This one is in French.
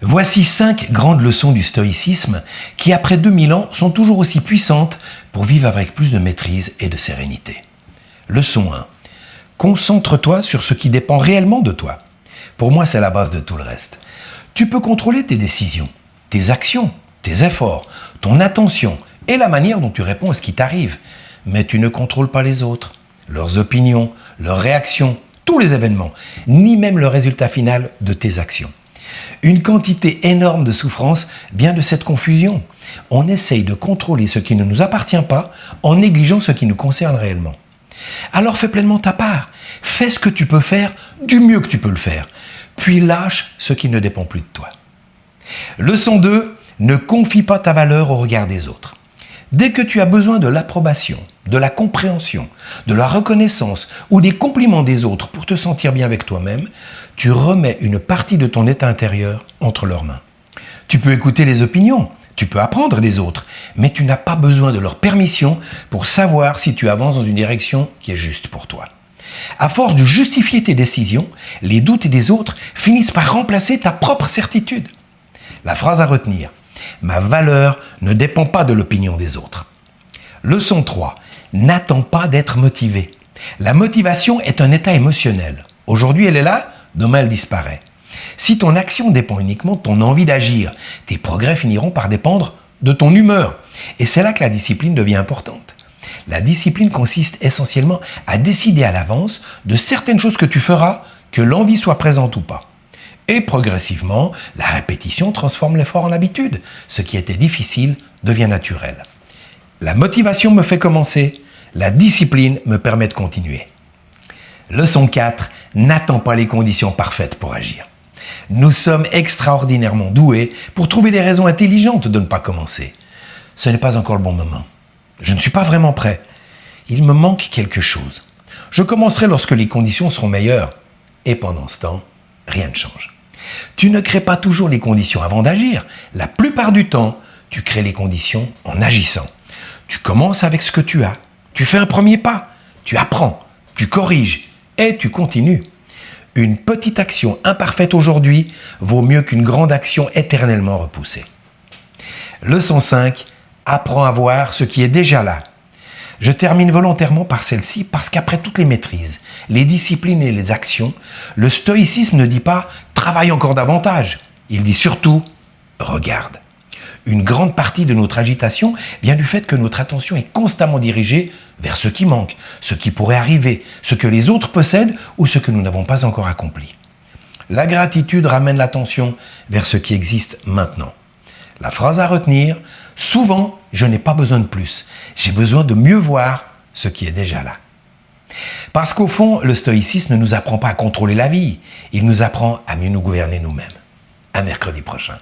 Voici 5 grandes leçons du stoïcisme qui, après 2000 ans, sont toujours aussi puissantes pour vivre avec plus de maîtrise et de sérénité. Leçon 1. Concentre-toi sur ce qui dépend réellement de toi. Pour moi, c'est la base de tout le reste. Tu peux contrôler tes décisions, tes actions, tes efforts, ton attention et la manière dont tu réponds à ce qui t'arrive. Mais tu ne contrôles pas les autres, leurs opinions, leurs réactions, tous les événements, ni même le résultat final de tes actions. Une quantité énorme de souffrance vient de cette confusion. On essaye de contrôler ce qui ne nous appartient pas en négligeant ce qui nous concerne réellement. Alors fais pleinement ta part. Fais ce que tu peux faire du mieux que tu peux le faire. Puis lâche ce qui ne dépend plus de toi. Leçon 2. Ne confie pas ta valeur au regard des autres. Dès que tu as besoin de l'approbation, de la compréhension, de la reconnaissance ou des compliments des autres pour te sentir bien avec toi-même, tu remets une partie de ton état intérieur entre leurs mains. Tu peux écouter les opinions, tu peux apprendre des autres, mais tu n'as pas besoin de leur permission pour savoir si tu avances dans une direction qui est juste pour toi. À force de justifier tes décisions, les doutes des autres finissent par remplacer ta propre certitude. La phrase à retenir: ma valeur ne dépend pas de l'opinion des autres. Leçon 3. N'attends pas d'être motivé. La motivation est un état émotionnel. Aujourd'hui, elle est là, demain, elle disparaît. Si ton action dépend uniquement de ton envie d'agir, tes progrès finiront par dépendre de ton humeur. Et c'est là que la discipline devient importante. La discipline consiste essentiellement à décider à l'avance de certaines choses que tu feras, que l'envie soit présente ou pas. Et progressivement, la répétition transforme l'effort en habitude. Ce qui était difficile devient naturel. La motivation me fait commencer, la discipline me permet de continuer. Leçon 4. N'attends pas les conditions parfaites pour agir. Nous sommes extraordinairement doués pour trouver des raisons intelligentes de ne pas commencer. Ce n'est pas encore le bon moment. Je ne suis pas vraiment prêt. Il me manque quelque chose. Je commencerai lorsque les conditions seront meilleures. Et pendant ce temps, rien ne change. Tu ne crées pas toujours les conditions avant d'agir. La plupart du temps, tu crées les conditions en agissant. Tu commences avec ce que tu as. Tu fais un premier pas. Tu apprends. Tu corriges. Et tu continues. Une petite action imparfaite aujourd'hui vaut mieux qu'une grande action éternellement repoussée. Leçon 5. Apprends à voir ce qui est déjà là. Je termine volontairement par celle-ci parce qu'après toutes les maîtrises, les disciplines et les actions, le stoïcisme ne dit pas « travaille encore davantage ». Il dit surtout « regarde ». Une grande partie de notre agitation vient du fait que notre attention est constamment dirigée vers ce qui manque, ce qui pourrait arriver, ce que les autres possèdent ou ce que nous n'avons pas encore accompli. La gratitude ramène l'attention vers ce qui existe maintenant. La phrase à retenir: souvent, je n'ai pas besoin de plus. J'ai besoin de mieux voir ce qui est déjà là. Parce qu'au fond, le stoïcisme ne nous apprend pas à contrôler la vie. Il nous apprend à mieux nous gouverner nous-mêmes. À mercredi prochain.